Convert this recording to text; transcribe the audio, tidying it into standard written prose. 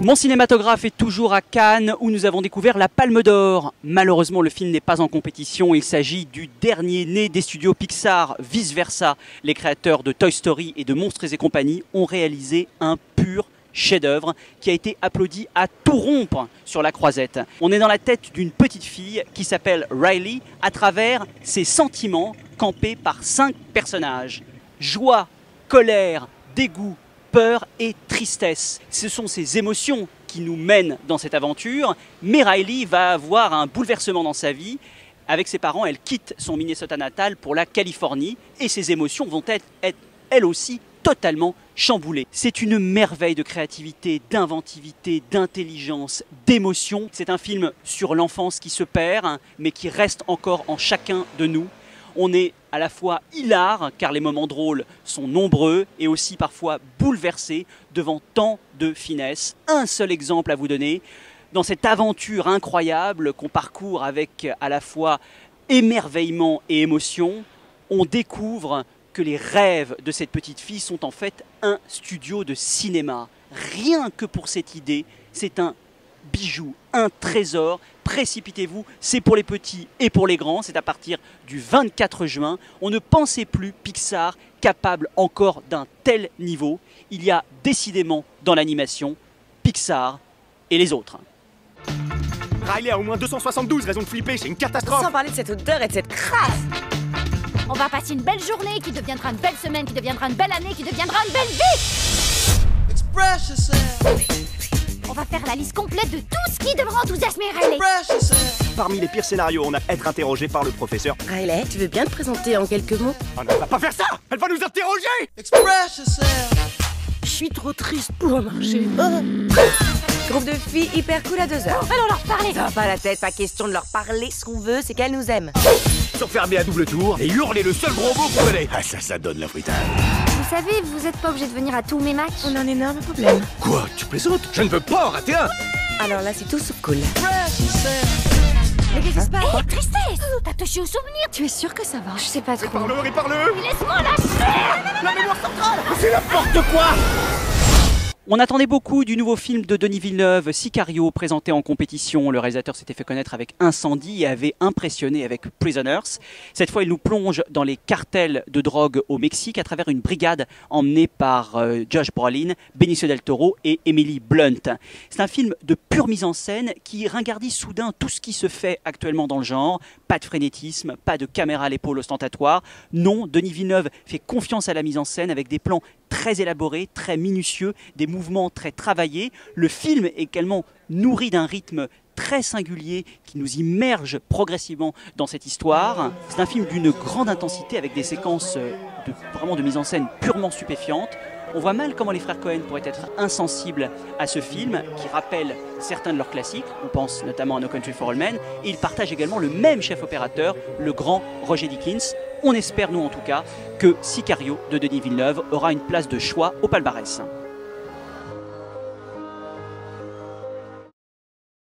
Mon cinématographe est toujours à Cannes où nous avons découvert la Palme d'Or. Malheureusement, le film n'est pas en compétition. Il s'agit du dernier né des studios Pixar, Vice Versa. Les créateurs de Toy Story et de Monstres et compagnie ont réalisé un pur chef-d'œuvre qui a été applaudi à tout rompre sur la croisette. On est dans la tête d'une petite fille qui s'appelle Riley à travers ses sentiments campés par 5 personnages. Joie, colère, dégoût, peur et tristesse. Ce sont ces émotions qui nous mènent dans cette aventure, mais Riley va avoir un bouleversement dans sa vie. Avec ses parents, elle quitte son Minnesota natal pour la Californie et ses émotions vont être elles aussi totalement chamboulées. C'est une merveille de créativité, d'inventivité, d'intelligence, d'émotion. C'est un film sur l'enfance qui se perd, mais qui reste encore en chacun de nous. On est à la fois hilar, car les moments drôles sont nombreux, et aussi parfois bouleversés devant tant de finesse. Un seul exemple à vous donner, dans cette aventure incroyable qu'on parcourt avec à la fois émerveillement et émotion, on découvre que les rêves de cette petite fille sont en fait un studio de cinéma. Rien que pour cette idée, c'est un bijou, un trésor. Précipitez-vous, c'est pour les petits et pour les grands. C'est à partir du 24 juin. On ne pensait plus Pixar capable encore d'un tel niveau. Il y a décidément dans l'animation Pixar et les autres. Riley a au moins 272 raisons de flipper, c'est une catastrophe. Sans parler de cette odeur et de cette crasse. On va passer une belle journée qui deviendra une belle semaine, qui deviendra une belle année, qui deviendra une belle vie. Express yourself. On va faire la liste complète de tout ce qui devra enthousiasmer Riley. Express yourself. Parmi les pires scénarios, on a être interrogé par le professeur. Riley, tu veux bien te présenter en quelques mots? Oh non, elle va pas faire ça. Elle va nous interroger. Express yourself. Je suis trop triste pour marcher. Groupe de filles hyper cool à 2 heures. Allons leur parler. Ça va pas la tête, pas question de leur parler. Ce qu'on veut, c'est qu'elles nous aiment. S'enfermer à double tour et hurler le seul gros mot qu'on connaît. Ah ça donne la fritage. Vous savez, vous êtes pas obligé de venir à tous mes matchs. On a un énorme problème. Quoi? Tu plaisantes? Je ne veux pas en rater un. Alors là, c'est tout sauf cool. Express yourself. Mais qu'est-ce qui se passe? Hé, tristesse. T'as touché au souvenir. Tu es sûr que ça va? Je sais pas trop. Parle-le. Laisse-moi lâcher. La mémoire centrale. C'est n'importe quoi. On attendait beaucoup du nouveau film de Denis Villeneuve, Sicario, présenté en compétition. Le réalisateur s'était fait connaître avec Incendie et avait impressionné avec Prisoners. Cette fois, il nous plonge dans les cartels de drogue au Mexique à travers une brigade emmenée par Josh Brolin, Benicio del Toro et Emily Blunt. C'est un film de pure mise en scène qui ringardise soudain tout ce qui se fait actuellement dans le genre. Pas de frénétisme, pas de caméra à l'épaule ostentatoire. Non, Denis Villeneuve fait confiance à la mise en scène avec des plans très élaborés, très minutieux, des mouvements très travaillés. Le film est également nourri d'un rythme très singulier qui nous immerge progressivement dans cette histoire. C'est un film d'une grande intensité avec des séquences vraiment de mise en scène purement stupéfiantes. On voit mal comment les frères Coen pourraient être insensibles à ce film qui rappelle certains de leurs classiques. On pense notamment à No Country for Old Men. Et ils partagent également le même chef opérateur, le grand Roger Deakins. On espère, nous en tout cas, que Sicario de Denis Villeneuve aura une place de choix au palmarès.